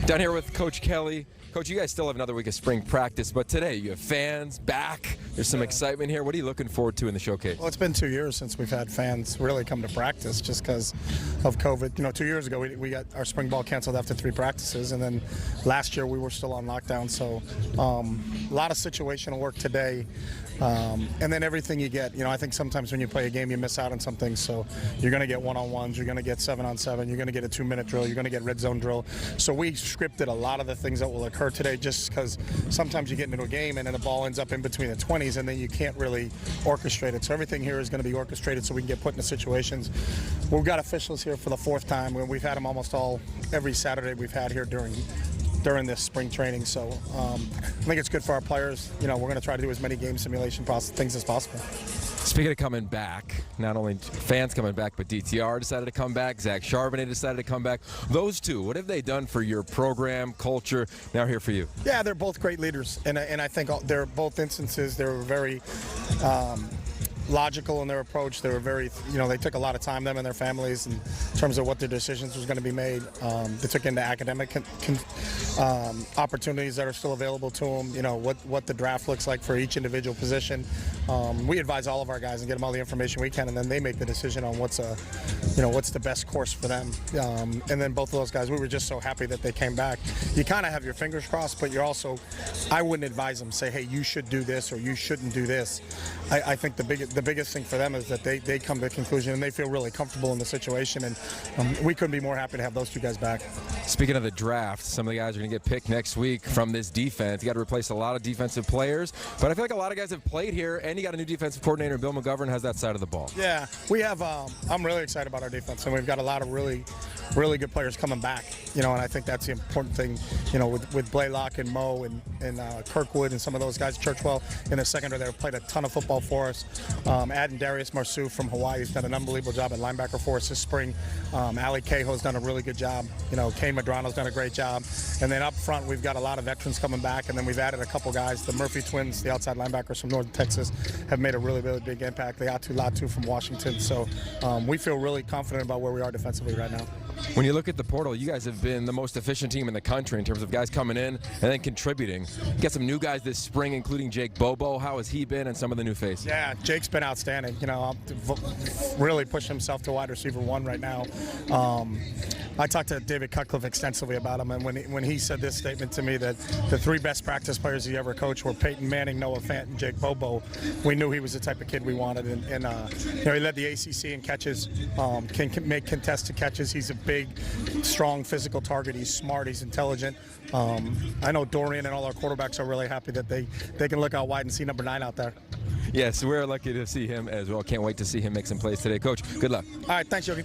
Down here with Coach Kelly. Coach, you guys still have another week of spring practice, but today you have fans back. There's some excitement here. What are you looking forward to in the showcase? Well, it's been 2 years since we've had fans really come to practice just because of COVID. You know, 2 years ago we got our spring ball canceled after 3 practices, and then last year we were still on lockdown. So a lot of situational work today. And then everything you get, you know, I think sometimes when you play a game you miss out on some things. So you're going to get one-on-ones, you're going to get 7-on-7, you're going to get a 2-minute drill, you're going to get red zone drill. So we scripted a lot of the things that will occur today just because sometimes you get into a game and then the ball ends up in between the 20s and then you can't really orchestrate it. So everything here is going to be orchestrated so we can get put into situations. We've got officials here for the 4th time. We've had them almost every Saturday we've had here during this spring training, so I think it's good for our players. You know, we're going to try to do as many game simulation things as possible. Speaking of coming back, not only fans coming back, but DTR decided to come back, Zach Charbonnet decided to come back. Those two, what have they done for your program, culture, now here for you? Yeah, they're both great leaders, and I think they're both instances, they were very logical in their approach. They were very, you know, they took a lot of time, them and their families, in terms of what their decisions was going to be made. They took into academic opportunities that are still available to them, you know, what the draft looks like for each individual position. We advise all of our guys and get them all the information we can, and then they make the decision on what's the best course for them. And then both of those guys, we were just so happy that they came back. You kind of have your fingers crossed, but you're also, I wouldn't advise them, say, hey, you should do this or you shouldn't do this. I think the biggest thing for them is that they come to a conclusion and they feel really comfortable in the situation, and we couldn't be more happy to have those two guys back. Speaking of the draft, some of the guys are going to get picked next week from this defense. You got to replace a lot of defensive players, but I feel like a lot of guys have played here, and you got a new defensive coordinator, Bill McGovern, has that side of the ball. Yeah, we have. I'm really excited about our defense, and we've got a lot of really good players coming back. You know, and I think that's the important thing. You know, with Blaylock and Mo and Kirkwood and some of those guys, Churchwell in the secondary, they've played a ton of football for us. Adding Darius Marsu from Hawaii, who's done an unbelievable job at linebacker for us this spring. Ali Cahoe's done a really good job. You know, Kane Madrano's done a great job. And then up front, we've got a lot of veterans coming back, and then we've added a couple guys. The Murphy twins, the outside linebackers from Northern Texas, have made a really big impact. The Atu Latu from Washington. So we feel really confident about where we are defensively right now. When you look at the portal, you guys have been the most efficient team in the country in terms of guys coming in and then contributing. You got some new guys this spring, including Jake Bobo. How has he been, and some of the new faces? Yeah, Jake's been outstanding. You know, really pushing himself to wide receiver 1 right now. I talked to David Cutcliffe extensively about him, and when he said this statement to me that the 3 best practice players he ever coached were Peyton Manning, Noah Fant, and Jake Bobo, we knew he was the type of kid we wanted. And you know, he led the ACC in catches, can make contested catches. He's a big, strong, physical target. He's smart. He's intelligent. I know Dorian and all our quarterbacks are really happy that they can look out wide and see number 9 out there. Yes, we're lucky to see him as well. Can't wait to see him make some plays today. Coach, good luck. All right, thanks, Yogi.